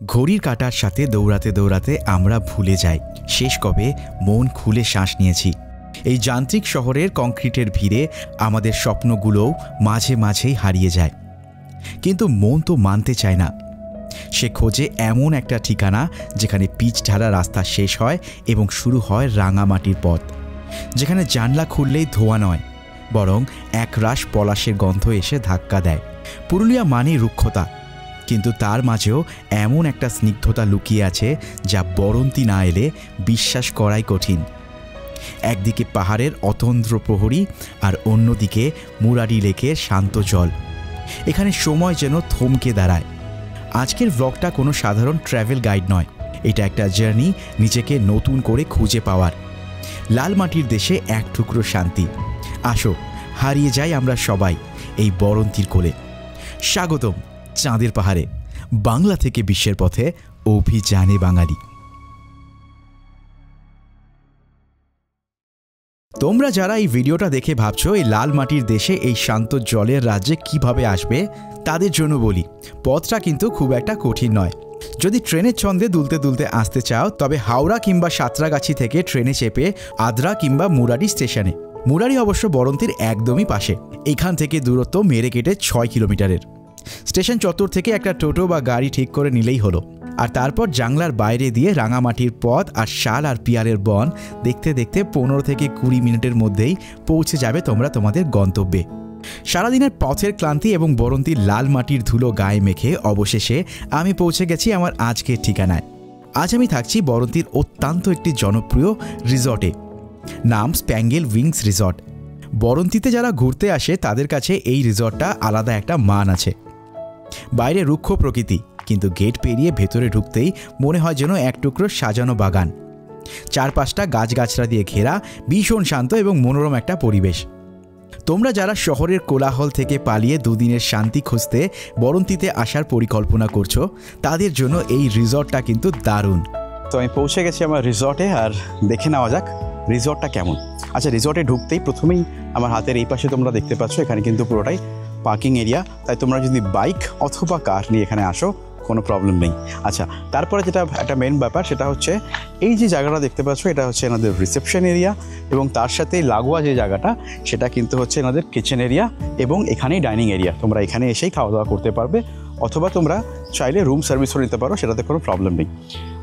ঘড়ির কাঁটার সাথে দৌড়াতে দৌড়াতে আমরা ভুলে যাই শেষ কবে মন খুলে শ্বাস নিয়েছি। এই যান্ত্রিক শহরের কংক্রিটের ভিড়ে আমাদের স্বপ্নগুলোও মাঝে মাঝেই হারিয়ে যায়, কিন্তু মন তো মানতে চায় না। সে খোঁজে এমন একটা ঠিকানা যেখানে পিচ ঢালা রাস্তা শেষ হয় এবং শুরু হয় রাঙামাটির পথ, যেখানে জানলা খুললেই ধোঁয়া নয় বরং একরাশ পলাশের গন্ধ এসে ধাক্কা দেয়। পুরুলিয়া মানে রুক্ষতা, কিন্তু তার মাঝেও এমন একটা স্নিগ্ধতা লুকিয়ে আছে যা বরন্তী না এলে বিশ্বাস করাই কঠিন। একদিকে পাহাড়ের অতন্দ্র প্রহরী আর অন্যদিকে মুরারি লেকের শান্ত জল। এখানে সময় যেন থমকে দাঁড়ায়। আজকের ব্লগটা কোনো সাধারণ ট্র্যাভেল গাইড নয়, এটা একটা জার্নি নিজেকে নতুন করে খুঁজে পাওয়ার। লাল মাটির দেশে এক টুকরো শান্তি। আসো হারিয়ে যাই আমরা সবাই এই বরন্তীর কোলে। স্বাগতম চাঁদের পাহাড়ে, বাংলা থেকে বিশ্বের পথে অভিযানে বাঙালি। তোমরা যারা এই ভিডিওটা দেখে ভাবছো এই লাল মাটির দেশে এই শান্ত জলের রাজ্যে কিভাবে আসবে, তাদের জন্য বলি পথটা কিন্তু খুব একটা কঠিন নয়। যদি ট্রেনের ছন্দে দুলতে দুলতে আসতে চাও তবে হাওড়া কিংবা সাঁতরাগাছি থেকে ট্রেনে চেপে আদ্রা কিংবা মুরারি স্টেশনে। মুরারি অবশ্য বরন্তীর একদমই পাশে। এখান থেকে দূরত্ব মেরে কেটে 6 কিলোমিটারের। স্টেশন চত্বর থেকে একটা টোটো বা গাড়ি ঠিক করে নিলেই হলো, আর তারপর জাংলার বাইরে দিয়ে রাঙামাটির পথ আর শাল আর পিয়ালের বন দেখতে দেখতে 15 থেকে 20 মিনিটের মধ্যেই পৌঁছে যাবে তোমরা তোমাদের গন্তব্যে। সারাদিনের পথের ক্লান্তি এবং বরন্তীর লাল মাটির ধুলো গায়ে মেখে অবশেষে আমি পৌঁছে গেছি আমার আজকের ঠিকানায়। আজ আমি থাকছি বরন্তীর অত্যন্ত একটি জনপ্রিয় রিসর্টে, নাম স্প্যাঙ্গেল উইংস রিসর্ট। বরন্তীতে যারা ঘুরতে আসে তাদের কাছে এই রিসর্টটা আলাদা একটা মান আছে। বাইরে রুক্ষ প্রকৃতি, কিন্তু গেট পেরিয়ে ভেতরে ঢুকতেই মনে হয় যেন এক টুকরো সাজানো বাগান। চারপাশটা গাছগাছড়া দিয়ে ঘেরা, ভীষণ শান্ত এবং মনোরম একটা পরিবেশ। তোমরা যারা শহরের কোলাহল থেকে পালিয়ে দুদিনের শান্তি খুঁজতে বরন্তীতে আসার পরিকল্পনা করছো, তাদের জন্য এই রিসর্টটা কিন্তু দারুণ। তো আমি পৌঁছে গেছি আমার রিসর্টে, আর দেখে নেওয়া যাক রিসর্টটা কেমন। আচ্ছা, রিসর্টে ঢুকতেই প্রথমেই আমার হাতের এই পাশে তোমরা দেখতে পাচ্ছ এখানে কিন্তু পুরোটাই পার্কিং এরিয়া, তাই তোমরা যদি বাইক অথবা কার নিয়ে এখানে আসো কোনো প্রবলেম নেই। আচ্ছা, তারপরে যেটা একটা মেন ব্যাপার সেটা হচ্ছে এই যে জায়গাটা দেখতে পাচ্ছ এটা হচ্ছে এনাদের রিসেপশন এরিয়া, এবং তার সাথে লাগোয়া যে জায়গাটা সেটা কিন্তু হচ্ছে এনাদের কিচেন এরিয়া, এবং এখানেই ডাইনিং এরিয়া। তোমরা এখানে এসেই খাওয়া দাওয়া করতে পারবে, অথবা তোমরা চাইলে রুম সার্ভিসও নিতে পারো, সেটাতে কোনো প্রবলেম নেই।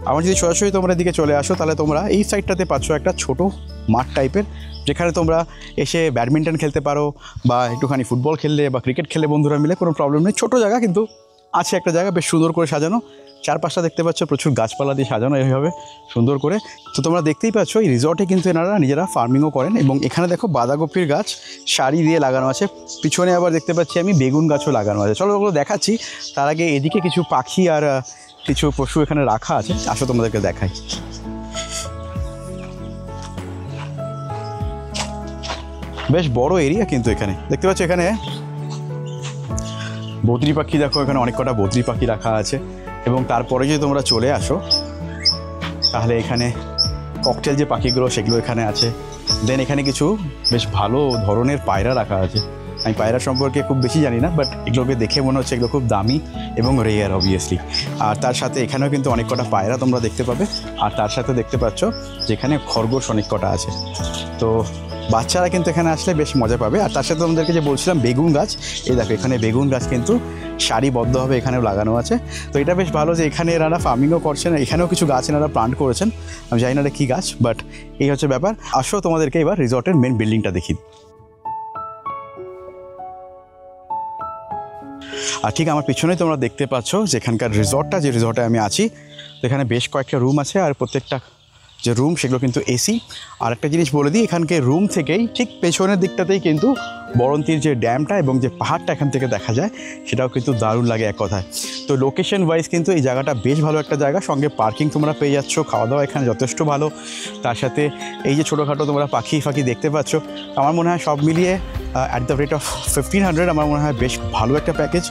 আমার যদি সরাসরি তোমরা এদিকে চলে আসো তাহলে তোমরা এই সাইডটাতে পাচ্ছ একটা ছোটো মাঠ টাইপের, যেখানে তোমরা এসে ব্যাডমিন্টন খেলতে পারো বা একটুখানি ফুটবল খেললে বা ক্রিকেট খেললে বন্ধুরা মিলে, কোনো প্রবলেম নেই। ছোটো জায়গা কিন্তু আছে একটা জায়গা, বেশ সুন্দর করে সাজানো। চারপাশটা দেখতে পাচ্ছ প্রচুর গাছপালা দিয়ে সাজানো এইভাবে সুন্দর করে। তো তোমরা দেখতেই পাচ্ছ এই রিসর্টে কিন্তু এনারা নিজেরা ফার্মিংও করেন, এবং এখানে দেখো বাঁধাকপির গাছ সারি দিয়ে লাগানো আছে। পিছনে আবার দেখতে পাচ্ছি আমি বেগুন গাছও লাগানো আছে। চলো ওগুলো দেখাচ্ছি। তার আগে এদিকে কিছু পাখি আর কিছু পশু এখানে রাখা আছে, আসো তোমাদেরকে দেখাই। বেশ বড় এরিয়া কিন্তু এখানে দেখতে পাচ্ছ। এখানে বদ্রি পাখি দেখো, এখানে অনেক কটা বদ্রি পাখি রাখা আছে। এবং তারপরে যদি তোমরা চলে আসো তাহলে এখানে ককটেল যে পাখিগুলো সেগুলো এখানে আছে। দেন এখানে কিছু বেশ ভালো ধরনের পায়রা রাখা আছে। আমি পায়রা সম্পর্কে খুব বেশি জানি না, বাট এগুলোকে দেখে মনে হচ্ছে এগুলো খুব দামি এবং রেয়ার অবভিয়াসলি। আর তার সাথে এখানেও কিন্তু অনেক কটা পায়রা তোমরা দেখতে পাবে, আর তার সাথে দেখতে পাচ্ছ যেখানে খরগোশ অনেক কটা আছে। তো বাচ্চারা কিন্তু এখানে আসলে বেশ মজা পাবে। আর তার সাথে তোমাদেরকে যে বলছিলাম বেগুন গাছ, এই দেখো এখানে বেগুন গাছ কিন্তু সারিবদ্ধভাবে এখানেও লাগানো আছে। তো এটা বেশ ভালো যে এখানে এনারা ফার্মিংও করছেন, এখানেও কিছু গাছ এনারা প্লান্ট করেছেন। আমি জানি না এটা কী গাছ, বাট এই হচ্ছে ব্যাপার। আসো তোমাদেরকে এবার রিসর্টের মেন বিল্ডিংটা দেখি। আর ঠিক আমার পিছনেই তোমরা দেখতে পাচ্ছ যেখানকার রিসর্টটা, যে রিসর্টে আমি আছি, এখানে বেশ কয়েকটা রুম আছে, আর প্রত্যেকটা যে রুম সেগুলো কিন্তু এসি। আর একটা জিনিস বলে দিই, এখানকার রুম থেকেই ঠিক পেছনের দিকটাতেই কিন্তু বরন্তীর যে ড্যামটা এবং যে পাহাড়টা এখান থেকে দেখা যায়, সেটাও কিন্তু দারুণ লাগে এক কথায়। তো লোকেশন ওয়াইজ কিন্তু এই জায়গাটা বেশ ভালো একটা জায়গা, সঙ্গে পার্কিং তোমরা পেয়ে যাচ্ছ, খাওয়া দাওয়া এখানে যথেষ্ট ভালো। তার সাথে এই যে ছোটোখাটো তোমরা পাখি ফাঁকি দেখতে পাচ্ছ, আমার মনে হয় সব মিলিয়ে অ্যাট দ্য রেট অফ 1500 আমার মনে হয় বেশ ভালো একটা প্যাকেজ,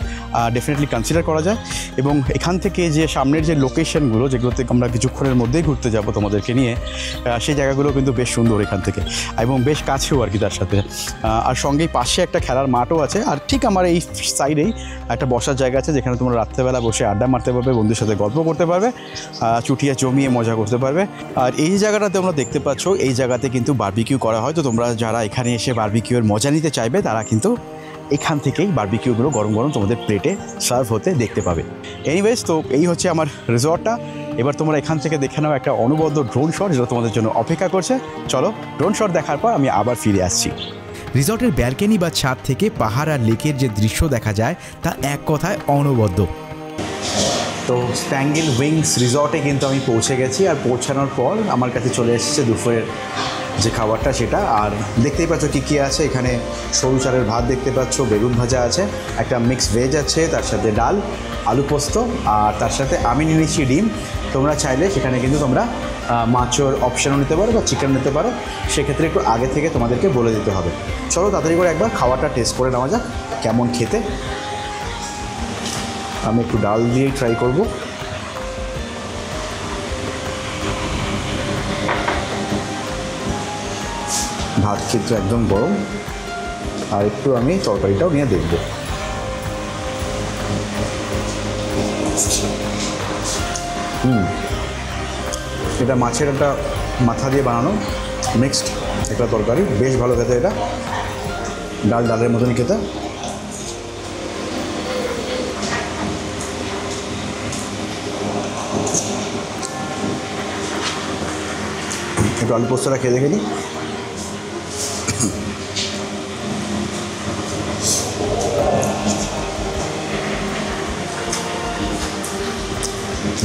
ডেফিনেটলি কনসিডার করা যায়। এবং এখান থেকে যে সামনের যে লোকেশনগুলো যেগুলোতে আমরা কিছুক্ষণের মধ্যেই ঘুরতে যাব তোমাদেরকে নিয়ে, সেই জায়গাগুলো কিন্তু বেশ সুন্দর এখান থেকে এবং বেশ কাছেও আর কি তার সাথে। আর সঙ্গেই পাশে একটা খেলার মাঠও আছে, আর ঠিক আমার এই সাইডেই একটা বসার জায়গা আছে যেখানে তোমরা রাত্রেবেলা বসে আড্ডা মারতে পারবে, বন্ধুর সাথে গল্প করতে পারবে, চুটিয়া জমিয়ে মজা করতে পারবে। আর এই জায়গাটা তোমরা দেখতে পাচ্ছ, এই জায়গাতে কিন্তু বারবিকিউ করা হয়। তো তোমরা যারা এখানে এসে বারবিকিউর মজা নিতে চাইবে তারা কিন্তু এখান থেকেই বারবিকিউগুলো গরম গরম তোমাদের প্লেটে সার্ভ হতে দেখতে পাবে। এনিওয়েজ, তো এই হচ্ছে আমার রিসর্টটা। এবার তোমরা এখান থেকে দেখে নাও একটা অনবদ্য ড্রোন শট যেটা তোমাদের জন্য অপেক্ষা করছে। চলো, ড্রোন শট দেখার পর আমি আবার ফিরে আসছি। রিসর্টের ব্যালকনি বা ছাদ থেকে পাহাড় আর লেকের যে দৃশ্য দেখা যায় তা এক কথায় অনবদ্য। তো স্প্যাঙ্গেল উইংস রিসর্টে কিন্তু আমি পৌঁছে গেছি, আর পৌঁছানোর পর আমার কাছে চলে এসেছে দুপুরের যে খাবারটা সেটা। আর দেখতেই পাচ্ছ কী কী আছে এখানে। সরু চালের ভাত দেখতে পাচ্ছ, বেগুন ভাজা আছে, একটা মিক্সড ভেজ আছে, তার সাথে ডাল, আলু পোস্ত, আর তার সাথে আমি নিয়ে নিচ্ছি ডিম। তোমরা চাইলে সেখানে কিন্তু তোমরা মাছের অপশানও নিতে পারো বা চিকেন নিতে পারো, সেক্ষেত্রে একটু আগে থেকে তোমাদেরকে বলে দিতে হবে। চলো তাড়াতাড়ি করে একবার খাবারটা টেস্ট করে নেওয়া যাক কেমন খেতে। আমি একটু ডাল দিয়েই ট্রাই করব। ভাত কিন্তু একদম গরম, আর একটু আমি তরকারিটাও নিয়ে দেখব। এটা মাছের একটা মাথা দিয়ে বানানো মিক্সড একটা তরকারি, বেশ ভালো খেতে। এটা ডালের মতনই খেতে। একটু আলু পোস্তটা খেয়ে দেখে নিই।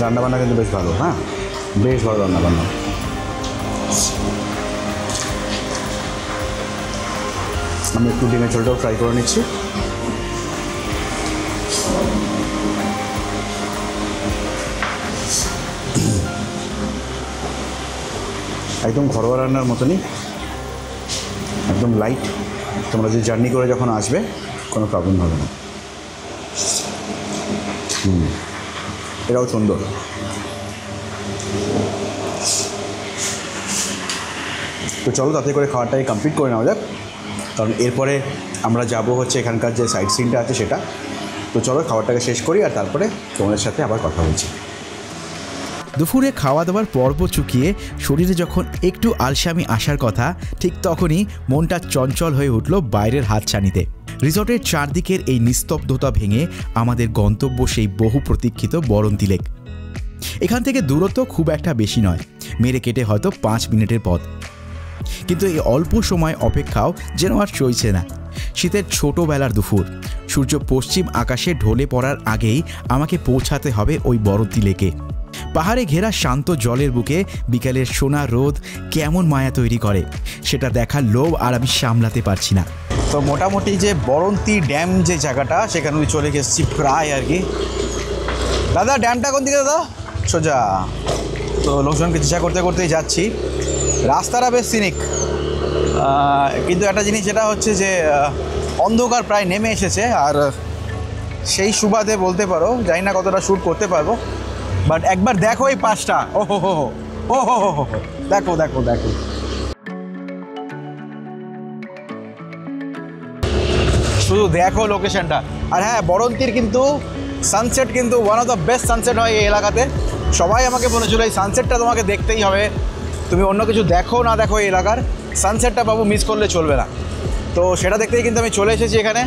রান্নাবান্না কিন্তু বেশ ভালো, হ্যাঁ বেশ ভালো রান্নাবান্না। আমি একটু ডিমের ঝোলটাও ফ্রাই করে নিচ্ছি। একদম ঘরোয়া রান্নার মতনই, একদম লাইট। তোমরা যে জার্নি করে যখন আসবে কোনো প্রবলেম হবে না। এটাও সুন্দর। তো চলো তাতে করে খাওয়াটাই কমপ্লিট করে নেওয়া যাক, কারণ এরপরে আমরা যাব হচ্ছে এখানকার যে সাইট সিনটা আছে সেটা। তো চলো খাবারটাকে শেষ করি, আর তারপরে তোমাদের সাথে আবার কথা বলছি। দুপুরে খাওয়া দাওয়ার পর্ব চুকিয়ে শরীরে যখন একটু আলসামি আসার কথা, ঠিক তখনই মনটা চঞ্চল হয়ে উঠল বাইরের হাতছানিতে। রিসর্টের চারদিকের এই নিস্তব্ধতা ভেঙে আমাদের গন্তব্য সেই বহু প্রতীক্ষিত বরন্তী লেক। এখান থেকে দূরত্ব খুব একটা বেশি নয়, মেরে কেটে হয়তো 5 মিনিটের পথ। কিন্তু এই অল্প সময় অপেক্ষাও যেন আর সইছে না। শীতের ছোটোবেলার দুপুর, সূর্য পশ্চিম আকাশে ঢলে পড়ার আগেই আমাকে পৌঁছাতে হবে ওই বরন্তী লেকে। পাহাড়ে ঘেরা শান্ত জলের বুকে বিকেলের সোনা রোদ কেমন মায়া তৈরি করে সেটা দেখার লোভ আর আমি সামলাতে পারছি না। তো মোটামুটি যে বরন্তী ড্যাম যে জায়গাটা, সেখানে আমি চলে গেছি প্রায় আর কি। দাদা ড্যামটা কোন দিকে দাদা? সোজা। তো লোকজনকে জিজ্ঞাসা করতে করতেই যাচ্ছি। রাস্তাটা বেশ সিনিক, কিন্তু একটা জিনিস যেটা হচ্ছে যে অন্ধকার প্রায় নেমে এসেছে, আর সেই সুবাদে বলতে পারো জানি না কতটা শ্যুট করতে পারবো, বাট একবার দেখো এই পাশটা। ও হো হো হো ও হো হো হো, দেখো দেখো দেখো। শুধু দেখো লোকেশনটা। আর হ্যাঁ, বরন্তীর কিন্তু সানসেট কিন্তু one of the best sunset হয় এই এলাকাতে। সবাই আমাকে বলেছিল এই সানসেটটা তোমাকে দেখতেই হবে, তুমি অন্য কিছু দেখো না দেখো এই এলাকার সানসেটটা বাবু মিস করলে চলবে না। তো সেটা দেখতেই কিন্তু আমি চলে এসেছি এখানে,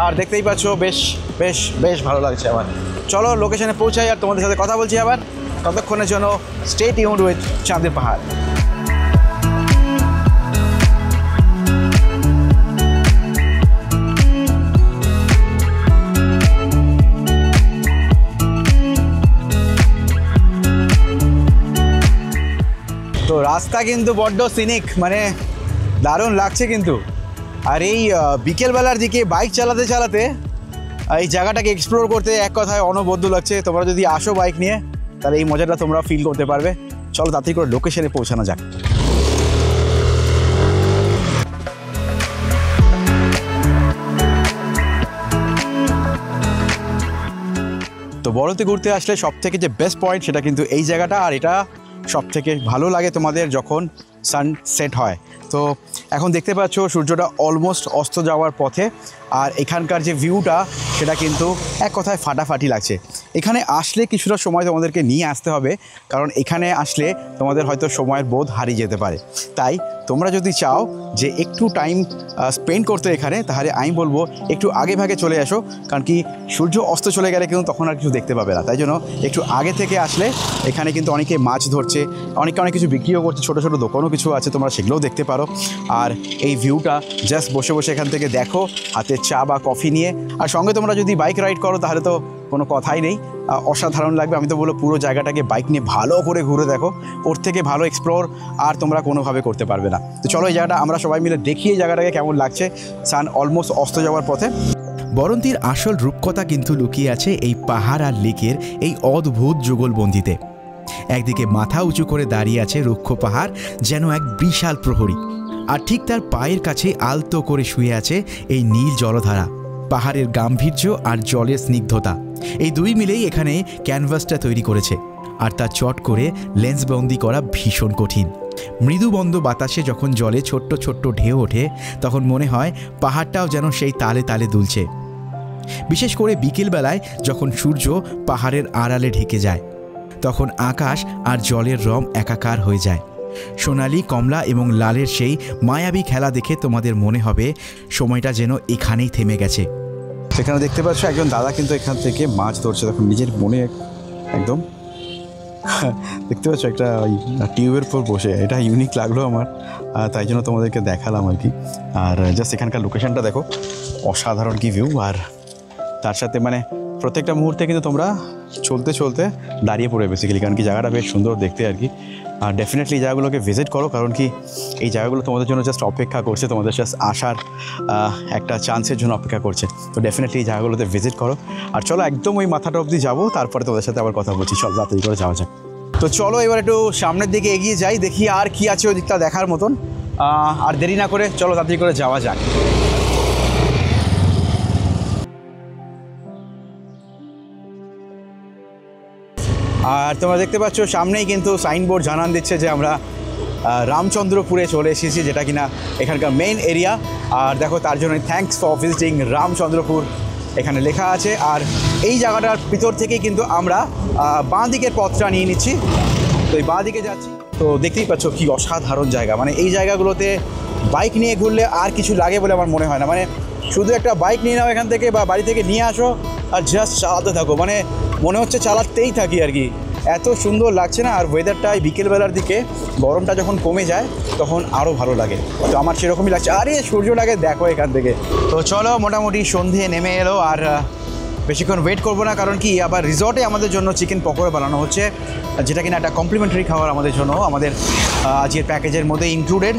আর দেখতেই পাচ্ছ বেশ বেশ বেশ ভালো লাগছে আমার। চলো লোকেশনে পৌঁছাই আর তোমাদের সাথে কথা বলছি আবার। ততক্ষণের জন্য স্টে টিউনড উইথ চাঁদের পাহাড়। তো রাস্তা কিন্তু বড্ড সিনিক, মানে দারুণ লাগছে কিন্তু। আর এই বিকেলবেলার দিকে বাইক চালাতে চালাতে এই জায়গাটাকে এক্সপ্লোর করতে এক কথায় অনবদ্য লাগছে। তোমরা যদি আসো বাইক নিয়ে তাহলে এই মজাটা তোমরা ফিল করতে পারবে। চলো তাড়াতাড়ি করে লোকেশনে পৌঁছানো যাক। তো বড়তে ঘুরতে আসলে সব থেকে যে বেস্ট পয়েন্ট সেটা কিন্তু এই জায়গাটা, আর এটা সব থেকে ভালো লাগে তোমাদের যখন সানসেট হয়। তো এখন দেখতে পাচ্ছ সূর্যটা অলমোস্ট অস্ত যাওয়ার পথে, আর এখানকার যে ভিউটা সেটা কিন্তু এক কথায় ফাটাফাটি লাগছে। এখানে আসলে কিছুটা সময় তোমাদেরকে নিয়ে আসতে হবে, কারণ এখানে আসলে তোমাদের হয়তো সময়ের বোধ হারিয়ে যেতে পারে। তাই তোমরা যদি চাও যে একটু টাইম স্পেন্ড করতে এখানে, তাহলে আমি বলবো একটু আগে ভাগে চলে আসো, কারণ কি সূর্য অস্ত চলে গেলে কিন্তু তখন আর কিছু দেখতে পাবে না। তাই জন্য একটু আগে থেকে আসলে এখানে কিন্তু অনেকে মাছ ধরছে, অনেকে অনেক কিছু বিক্রিও করছে, ছোটো ছোটো দোকানও কিছু আছে, তোমরা সেগুলোও দেখতে পারো। আর এই ভিউটা জাস্ট বসে বসে এখান থেকে দেখো, হাতে চা বা কফি নিয়ে। আর সঙ্গে তোমরা যদি বাইক রাইড করো তাহলে তো কোনো কথাই নেই, অসাধারণ লাগবে। আমি তো বলবো পুরো জায়গাটাকে বাইক নিয়ে ভালো করে ঘুরে দেখো, ওর থেকে ভালো এক্সপ্লোর আর তোমরা কোনোভাবে করতে পারবে না। তো চলো এই জায়গাটা আমরা সবাই মিলে দেখি এই জায়গাটাকে কেমন লাগছে সান অলমোস্ট অস্ত যাওয়ার পথে। বরন্তির আসল রূপকথা কিন্তু লুকিয়ে আছে এই পাহাড় আর লেকের এই অদ্ভুত যুগলবন্দিতে। একদিকে মাথা উঁচু করে দাঁড়িয়ে আছে রুক্ষ পাহাড়, যেন এক বিশাল প্রহরী, আর ঠিক তার পায়ের কাছে আলতো করে শুয়ে আছে এই নীল জলধারা। পাহাড়ের গাম্ভীর্য আর জলের স্নিগ্ধতা, এই দুই মিলেই এখানে ক্যানভাসটা তৈরি করেছে, আর তা চট করে লেন্সবন্দি করা ভীষণ কঠিন। মৃদুবন্ধ বাতাসে যখন জলে ছোট্ট ছোট্ট ঢেউ ওঠে, তখন মনে হয় পাহাড়টাও যেন সেই তালে তালে দুলছে। বিশেষ করে বিকেলবেলায় যখন সূর্য পাহাড়ের আড়ালে ঢেকে যায়, তখন আকাশ আর জলের রং একাকার হয়ে যায়। সোনালি, কমলা এবং লালের সেই মায়াবী খেলা দেখে তোমাদের মনে হবে সময়টা যেন এখানেই থেমে গেছে। সেখানে দেখতে পাচ্ছ একজন দাদা কিন্তু এখান থেকে মাছ ধরছে, তখন নিজের মনে একদম দেখতে পাচ্ছ একটা ওই টিউবের উপর বসে, এটা ইউনিক লাগলো আমার, তাই জন্য তোমাদেরকে দেখালাম আর কি। আর জাস্ট এখানকার লোকেশনটা দেখো, অসাধারণ কি ভিউ। আর তার সাথে মানে প্রত্যেকটা মুহূর্তে কিন্তু তোমরা চলতে চলতে দাঁড়িয়ে পড়ে বেসিক্যালি, কারণ কি জায়গাটা বেশ সুন্দর দেখতে আর কি। আর ডেফিনেটলি এই জায়গাগুলোকে ভিজিট করো, কারণ কি এই জায়গাগুলো তোমাদের জন্য জাস্ট অপেক্ষা করছে, তোমাদের জাস্ট আসার একটা চান্সের জন্য অপেক্ষা করছে। তো ডেফিনেটলি এই জায়গাগুলোতে ভিজিট করো। আর চলো একদম ওই মাথাটা অবধি যাবো, তারপরে তোমাদের সাথে আবার কথা বলছি। চল তাড়াতাড়ি করে যাওয়া যাক। তো চলো এবার একটু সামনের দিকে এগিয়ে যাই, দেখি আর কি আছে ওই দিকটা দেখার মতন। আর দেরি না করে চলো তাড়াতাড়ি করে যাওয়া যাক। আর তোমরা দেখতে পাচ্ছ সামনেই কিন্তু সাইনবোর্ড জানান দিচ্ছে যে আমরা রামচন্দ্রপুরে চলে এসেছি, যেটা কিনা এখানকার মেইন এরিয়া। আর দেখো তার জন্য থ্যাঙ্কস ফর ভিজিটিং রামচন্দ্রপুর এখানে লেখা আছে। আর এই জায়গাটার ভিতর থেকেই কিন্তু আমরা বাঁ দিকের পথটা নিয়ে নিচ্ছি, তো এই বাঁ দিকে যাচ্ছি। তো দেখতেই পাচ্ছ কি অসাধারণ জায়গা, মানে এই জায়গাগুলোতে বাইক নিয়ে ঘুরলে আর কিছু লাগে বলে আমার মনে হয় না। মানে শুধু একটা বাইক নিয়ে নাও এখান থেকে বা বাড়ি থেকে নিয়ে আসো আর জাস্ট চালাতে থাকো, মানে মনে হচ্ছে চালাতেই থাকি আর কি, এত সুন্দর লাগছে না। আর ওয়েদারটাই বিকেলবেলার দিকে গরমটা যখন কমে যায় তখন আরও ভালো লাগে, তো আমার সেরকমই লাগছে। আরে সূর্যটাকে দেখো এখান থেকে। তো চলো মোটামুটি সন্ধে নেমে এলো, আর বেশিক্ষণ ওয়েট করবো না, কারণ কি আবার রিসর্টে আমাদের জন্য চিকেন পকোড়া বানানো হচ্ছে, যেটা কিনা একটা কমপ্লিমেন্টারি খাবার আমাদের জন্য, আমাদের আজকের প্যাকেজের মধ্যে ইনক্লুডেড।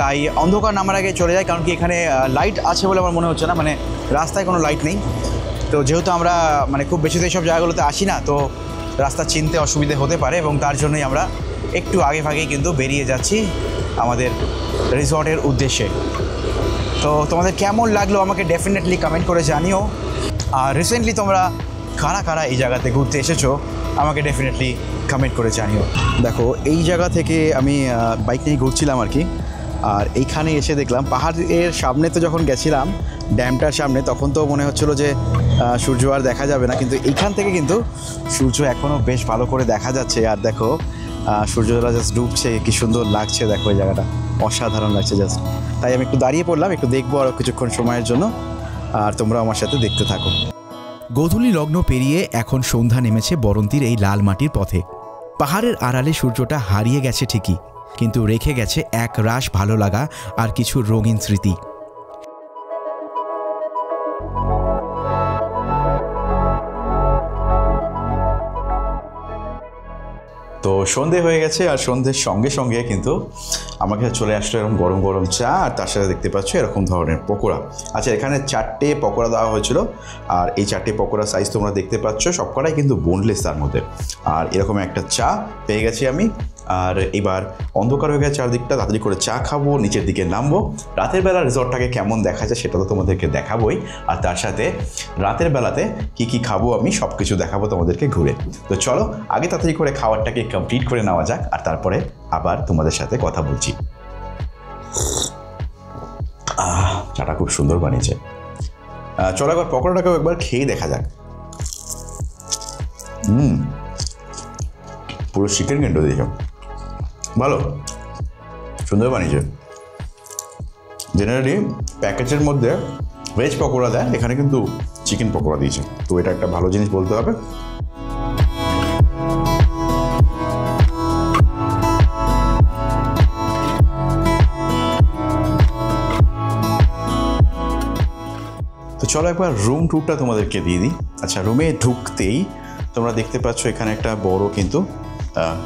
তাই অন্ধকার নামার আগে চলে যায়, কারণ কি এখানে লাইট আছে বলে আমার মনে হচ্ছে না, মানে রাস্তায় কোনো লাইট নেই। তো যেহেতু আমরা মানে খুব বেশি তো এইসব জায়গাগুলোতে আসি না, তো রাস্তা চিনতে অসুবিধে হতে পারে, এবং তার জন্যই আমরা একটু আগে ভাগেই কিন্তু বেরিয়ে যাচ্ছি আমাদের রিসর্টের উদ্দেশ্যে। তো তোমাদের কেমন লাগলো আমাকে ডেফিনেটলি কমেন্ট করে জানিও। আর রিসেন্টলি তোমরা কারা কারা এই জায়গাতে ঘুরতে এসেছো আমাকে ডেফিনেটলি কমেন্ট করে জানিও। দেখো এই জায়গা থেকে আমি বাইক নিয়ে ঘুরছিলাম আর কি, আর এইখানে এসে দেখলাম পাহাড়ের সামনে তো যখন গেছিলাম ড্যামটার সামনে, তখন তো মনে হচ্ছিলো যে সূর্য আর দেখা যাবে না, কিন্তু এইখান থেকে কিন্তু সূর্য এখনও বেশ ভালো করে দেখা যাচ্ছে। আর দেখো সূর্যটা জাস্ট ডুবছে, কি সুন্দর লাগছে দেখো এই জায়গাটা, অসাধারণ লাগছে জাস্ট। তাই আমি একটু দাঁড়িয়ে পড়লাম, একটু দেখবো আরও কিছুক্ষণ সময়ের জন্য, আর তোমরা আমার সাথে দেখতে থাকো। গোধূলি লগ্ন পেরিয়ে এখন সন্ধ্যা নেমেছে বরন্তির এই লাল মাটির পথে। পাহাড়ের আড়ালে সূর্যটা হারিয়ে গেছে ঠিকই, কিন্তু রেখে গেছে এক রাশ ভালো লাগা আর কিছু রঙিন স্মৃতি। তো সন্ধে হয়ে গেছে, আর সন্ধ্যের সঙ্গে সঙ্গে কিন্তু আমাকে চলে আসলো এরকম গরম গরম চা, আর তার সাথে দেখতে পাচ্ছ এরকম ধরনের পকোড়া। আচ্ছা, এখানে 4টে পকোড়া দেওয়া হয়েছিল, আর এই 4টে পকোড়া সাইজ তোমরা দেখতে পাচ্ছ, সবকটাই কিন্তু বোনলেস তার মধ্যে। আর এরকম একটা চা পেয়ে গেছি আমি, আর এবার অন্ধকার হয়ে গেছে চারদিকটা, তাড়াতাড়ি করে চা খাবো, নিচের দিকে নামবো। রাতের বেলা রিসর্টটাকে কেমন দেখা যায় সেটা তো তোমাদেরকে দেখাবোই, আর তার সাথে রাতের বেলাতে কি কি খাবো আমি সব কিছু দেখাবো তোমাদেরকে ঘুরে। তো চলো আগে তাড়াতাড়ি করে খাবারটাকে কমপ্লিট করে নেওয়া যাক, আর তারপরে আবার তোমাদের সাথে কথা বলছি। চাটা খুব সুন্দর বানিয়েছে। চলো একবার পকোড়াটাকেও একবার খেয়ে দেখা যাক। পুরো চিকেন কিন্তু দিয়েছ, ভালো সুন্দর বানিয়েছে। জেনারেলি প্যাকেজের মধ্যে ভেজ পকোড়া দেয়, এখানে কিন্তু চিকেন পকোড়া দিয়েছে, তো এটা একটা ভালো জিনিস বলতে হবে। তো চলো একবার রুম ট্যুরটা তোমাদেরকে দিয়ে দিই। আচ্ছা, রুমে ঢুকতেই তোমরা দেখতে পাচ্ছ এখানে একটা বড় কিন্তু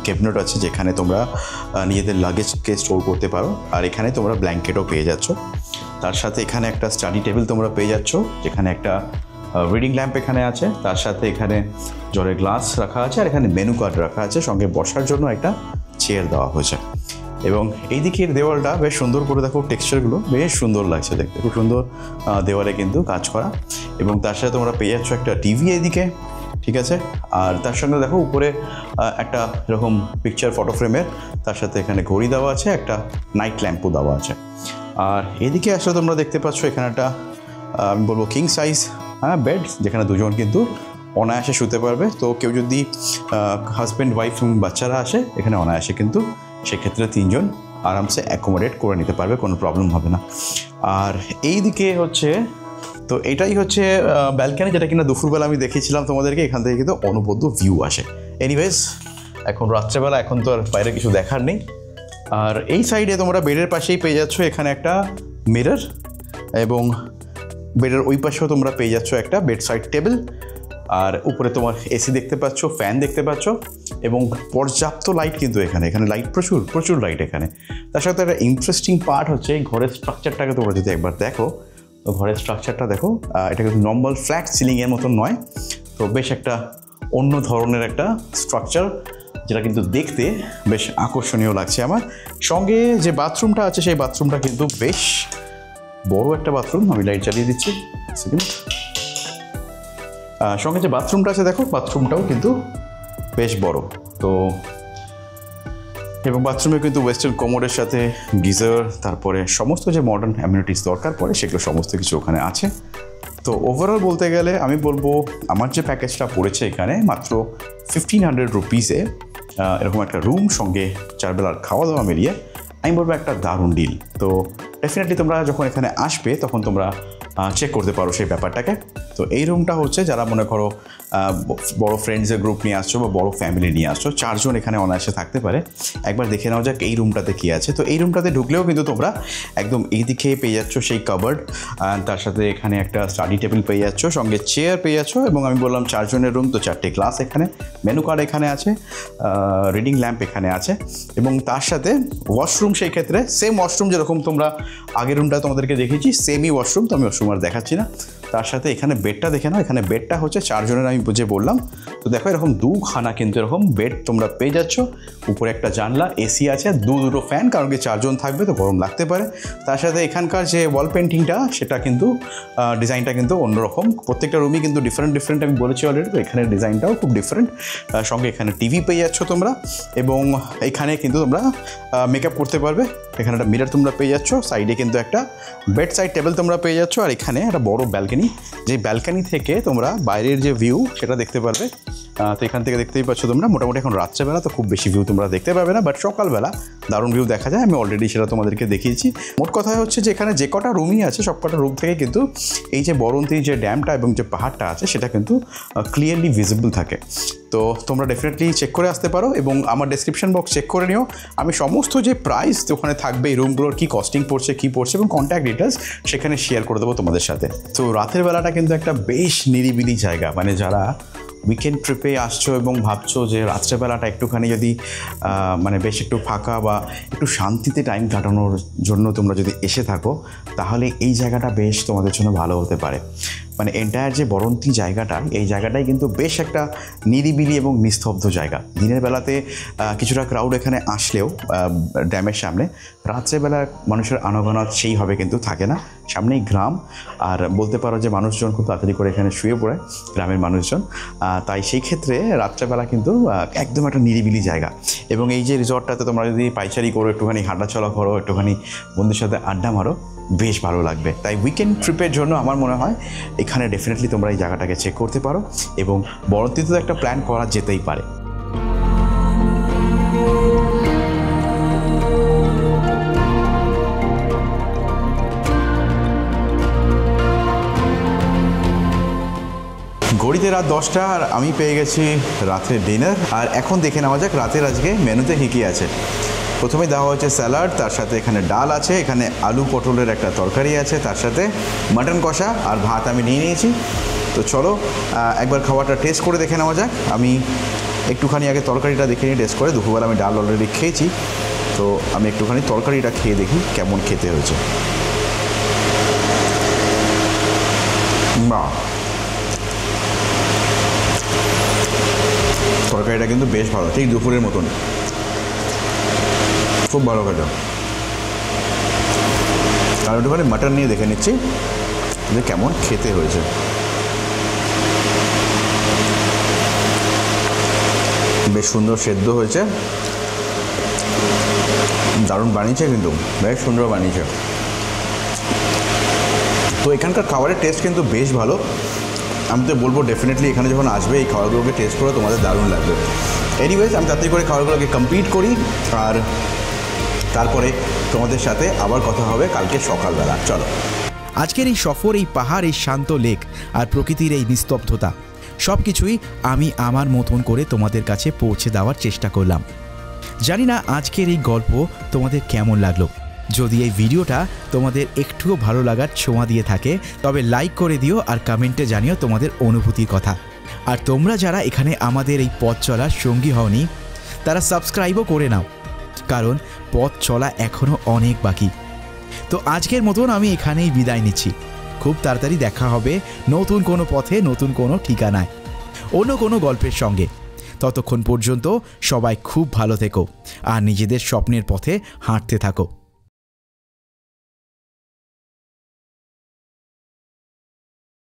ক্যাবিনেট আছে, যেখানে তোমরা নিজেদের লাগেজকে স্টোর করতে পারো, আর এখানে তোমরা ব্ল্যাঙ্কেটও পেয়ে যাচ্ছ। তার সাথে এখানে একটা স্টাডি টেবিল তোমরা পেয়ে যাচ্ছ, যেখানে একটা রিডিং ল্যাম্প এখানে আছে, তার সাথে এখানে জলের গ্লাস রাখা আছে, আর এখানে মেনু কার্ড রাখা আছে, সঙ্গে বসার জন্য একটা চেয়ার দেওয়া হয়েছে। এবং এই দিকের দেওয়ালটা বেশ সুন্দর করে দেখো, টেক্সচারগুলো বেশ সুন্দর লাগছে দেখতে, খুব সুন্দর দেওয়ালে কিন্তু কাজ করা। এবং তার সাথে তোমরা পেয়ে যাচ্ছ একটা টিভি এইদিকে, ঠিক আছে। আর তার সঙ্গে দেখো উপরে একটা এরকম পিকচার ফটো ফ্রেমের, তার সাথে এখানে ঘড়ি দেওয়া আছে, একটা নাইট ল্যাম্পও দেওয়া আছে। আর এদিকে আসলে তোমরা দেখতে পাচ্ছ এখানে একটা আমি বলবো কিং সাইজ বেড, যেখানে দুজন কিন্তু অনায়াসে শুতে পারবে। তো কেউ যদি হাজব্যান্ড ওয়াইফ এবং বাচ্চারা আসে এখানে অনায়াসে কিন্তু সেক্ষেত্রে তিনজন আরামসে অ্যাকোমোডেট করে নিতে পারবে, কোনো প্রবলেম হবে না। আর এই দিকে হচ্ছে, তো এটাই হচ্ছে ব্যালকানি, যেটা কিনা দুপুরবেলা আমি দেখিয়েছিলাম তোমাদেরকে, এখান থেকে কিন্তু অনবদ্য ভিউ আসে। এনিওয়েজ এখন রাত্রেবেলা, এখন তো আর বাইরে কিছু দেখার নেই। আর এই সাইডে তোমরা বেডের পাশেই পেয়ে যাচ্ছ এখানে একটা মিরর, এবং বেডের ওই পাশেও তোমরা পেয়ে যাচ্ছ একটা বেড সাইড টেবিল। আর উপরে তোমার এসি দেখতে পাচ্ছ, ফ্যান দেখতে পাচ্ছ, এবং পর্যাপ্ত লাইট কিন্তু এখানে লাইট প্রচুর লাইট এখানে। তার সাথে একটা ইন্টারেস্টিং পার্ট হচ্ছে এই ঘরের স্ট্রাকচারটাকে তোমরা যদি একবার দেখো, তো ঘরের স্ট্রাকচারটা দেখো, এটা কিন্তু নর্মাল ফ্ল্যাট সিলিংয়ের মতন নয়, তো বেশ একটা অন্য ধরনের একটা স্ট্রাকচার, যেটা কিন্তু দেখতে বেশ আকর্ষণীয় লাগছে আমার। সঙ্গে যে বাথরুমটা আছে সেই বাথরুমটা কিন্তু বেশ বড় একটা বাথরুম, আমি লাইট জ্বালিয়ে দিচ্ছি সেকেন্ড। সঙ্গে যে বাথরুমটা আছে দেখো, বাথরুমটাও কিন্তু বেশ বড়। তো এবং বাথরুমে কিন্তু ওয়েস্টার্ন কোমোডের সাথে গিজার, তারপরে সমস্ত যে মডার্ন অ্যামিনিটিস দরকার পড়ে সেগুলো সমস্ত কিছু ওখানে আছে। তো ওভারঅল বলতে গেলে আমি বলবো আমার যে প্যাকেজটা পড়েছে এখানে মাত্র 1500 রুপিসে এরকম একটা রুম, সঙ্গে 4 বেলার খাওয়া দাওয়া মিলিয়ে আমি বলবো একটা দারুণ ডিল। তো ডেফিনেটলি তোমরা যখন এখানে আসবে তখন তোমরা চেক করতে পারো সেই ব্যাপারটাকে। তো এই রুমটা হচ্ছে যারা মনে করো বড় ফ্রেন্ডসের গ্রুপ নিয়ে আসছো বা বড় ফ্যামিলি নিয়ে আসছো, 4 জন এখানে অনায়াসে থাকতে পারে। একবার দেখে নাও যাক এই রুমটাতে কী আছে। তো এই রুমটাতে ঢুকলেও কিন্তু তোমরা একদম এই দিকে পেয়ে যাচ্ছ সেই কাবার্ড, তার সাথে এখানে একটা স্টাডি টেবিল পেয়ে যাচ্ছ, সঙ্গে চেয়ার পেয়ে যাচ্ছ, এবং আমি বললাম 4 জনের রুম, তো 4টে গ্লাস এখানে, মেনু কার্ড এখানে আছে, রিডিং ল্যাম্প এখানে আছে, এবং তার সাথে ওয়াশরুম, সেই ক্ষেত্রে সেম ওয়াশরুম যেরকম তোমরা আগের রুমটা তোমাদেরকে দেখেছি সেমই ওয়াশরুম, তো আমি ওয়াশরুম আর দেখাচ্ছি না। তার সাথে এখানে বেডটা দেখে নাও, এখানে বেডটা হচ্ছে 4 জনের আমি বুঝে বললাম। তো দেখো এরকম 2খানা কিন্তু এরকম বেড তোমরা পেয়ে যাচ্ছ, উপরে একটা জানলা, এসি আছে, দুটো ফ্যান, কারণ কি 4 জন থাকবে তো গরম লাগতে পারে। তার সাথে এখানকার যে ওয়াল পেন্টিংটা সেটা কিন্তু ডিজাইনটা কিন্তু অন্যরকম, প্রত্যেকটা রুমই কিন্তু ডিফারেন্ট আমি বলেছি অলরেডি, তো এখানের ডিজাইনটাও খুব ডিফারেন্ট। সঙ্গে এখানে টিভি পেয়ে যাচ্ছ তোমরা, এবং এখানে কিন্তু তোমরা মেকআপ করতে পারবে। এখানে একটা মিরর তোমরা পেয়ে যাচ্ছ, সাইডে কিন্তু একটা বেড সাইড টেবিল তোমরা পেয়ে যাচ্ছ, আর এখানে একটা বড় ব্যালকনি, যে ব্যালকনি থেকে তোমরা বাইরের যে ভিউ সেটা দেখতে পারবে। তো এখান থেকে দেখতেই পাচ্ছ তোমরা, মোটামুটি এখন রাত্রেবেলা তো খুব বেশি ভিউ তোমরা দেখতে পাবে না, বাট সকালবেলা দারুণ ভিউ দেখা যায়, আমি অলরেডি সেটা তোমাদেরকে দেখিয়েছি। মোট কথা হচ্ছে যে এখানে যে কটা রুমই আছে সব কটা রুম থেকে কিন্তু এই যে বরন্তী যে ড্যামটা এবং যে পাহাড়টা আছে সেটা কিন্তু ক্লিয়ারলি ভিজিবল থাকে। তো তোমরা ডেফিনেটলি চেক করে আসতে পারো, এবং আমার ডেসক্রিপশন বক্স চেক করে নিও, আমি সমস্ত যে প্রাইস ওখানে থাকবে এই রুমগুলোর কী কস্টিং পড়ছে এবং কন্ট্যাক্ট ডিটেলস সেখানে শেয়ার করে দেবো তোমাদের সাথে। তো রাতের বেলাটা কিন্তু একটা বেশ নিরিবিলি জায়গা, মানে যারা উইকেন্ড ট্রিপে আসছো এবং ভাবছো যে রাত্রেবেলাটা একটুখানি যদি মানে বেশ একটু ফাঁকা বা একটু শান্তিতে টাইম কাটানোর জন্য তোমরা যদি এসে থাকো, তাহলে এই জায়গাটা বেশ তোমাদের জন্য ভালো হতে পারে। মানে এন্টায়ার যে বরন্তী জায়গাটা, এই জায়গাটাই কিন্তু বেশ একটা নিরিবিলি এবং নিস্তব্ধ জায়গা। দিনের বেলাতে কিছুটা ক্রাউড এখানে আসলেও ড্যামের সামনে, রাত্রেবেলা মানুষের আনাগোনা সেইভাবে কিন্তু থাকে না। সামনেই গ্রাম, আর বলতে পারো যে মানুষজন খুব তাড়াতাড়ি করে এখানে শুয়ে পড়ে, গ্রামের মানুষজন। তাই সেই ক্ষেত্রে রাত্রেবেলা কিন্তু একদম একটা নিরিবিলি জায়গা। এবং এই যে রিসর্টটাতে তোমরা যদি পাইচারি করো, একটুখানি হাঁটাচলা করো, একটুখানি বন্ধুদের সাথে আড্ডা মারো, বেশ ভালো লাগবে। তাই উইকেন্ড ট্রিপের জন্য আমার মনে হয় এখানে ডেফিনেটলি তোমরা এই জায়গাটাকে চেক করতে পারো, এবং বরন্তীতে তো একটা প্ল্যান করা যেতেই পারে। ঘড়িতে রাত 10টা, আর আমি পেয়ে গেছি রাতের ডিনার। আর এখন দেখে নেওয়া যাক রাতের আজকে মেনুতে কী কী আছে। প্রথমে দেওয়া হয়েছে স্যালাড, তার সাথে এখানে ডাল আছে, এখানে আলু পটলের একটা তরকারি আছে, তার সাথে মাটন কষা আর ভাত আমি নিয়ে নিয়েছি। তো চলো একবার খাবারটা টেস্ট করে দেখে নেওয়া যাক। আমি একটুখানি আগে তরকারিটা দেখে নিই টেস্ট করে। দুপুরবেলা আমি ডাল অলরেডি খেয়েছি, তো আমি একটুখানি তরকারিটা খেয়ে দেখি কেমন খেতে হয়েছে। বাহ, তরকারিটা কিন্তু বেশ ভালো, ঠিক দুপুরের মতন, খুব ভালো খেতে। আর একটুখানি মাটন নিয়ে দেখে নিচ্ছি যে কেমন খেতে হয়েছে। বেশ সুন্দর সেদ্ধ হয়েছে, দারুণ বানিয়েছে, কিন্তু বেশ সুন্দর বানিয়েছে। তো এখানকার খাবারের টেস্ট কিন্তু বেশ ভালো। আমি তো বলবো ডেফিনেটলি এখানে যখন আসবে এই খাবারগুলোকে টেস্ট করে তোমাদের দারুণ লাগবে। এনিওয়েজ, আমি তাড়াতাড়ি করে খাবারগুলোকে কমপ্লিট করি, আর তারপরে তোমাদের সাথে আবার কথা হবে কালকে সকালবেলা। চলো। আজকের এই সফর, এই পাহাড়, এই শান্ত লেক আর প্রকৃতির এই নিস্তব্ধতা, সব কিছুই আমি আমার মতন করে তোমাদের কাছে পৌঁছে দেওয়ার চেষ্টা করলাম। জানি না আজকের এই গল্প তোমাদের কেমন লাগলো। যদি এই ভিডিওটা তোমাদের একটুও ভালো লাগার ছোঁয়া দিয়ে থাকে, তবে লাইক করে দিও আর কমেন্টে জানিও তোমাদের অনুভূতির কথা। আর তোমরা যারা এখানে আমাদের এই পথ চলার সঙ্গী হওনি, তারা সাবস্ক্রাইবও করে নাও, কারণ পথ চলা এখনও অনেক বাকি। তো আজকের মতন আমি এখানেই বিদায় নিচ্ছি। খুব তাড়াতাড়ি দেখা হবে নতুন কোনো পথে, নতুন কোনো ঠিকানায়, অন্য কোনো গল্পের সঙ্গে। ততক্ষণ পর্যন্ত সবাই খুব ভালো থেকো আর নিজেদের স্বপ্নের পথে হাঁটতে থাকো।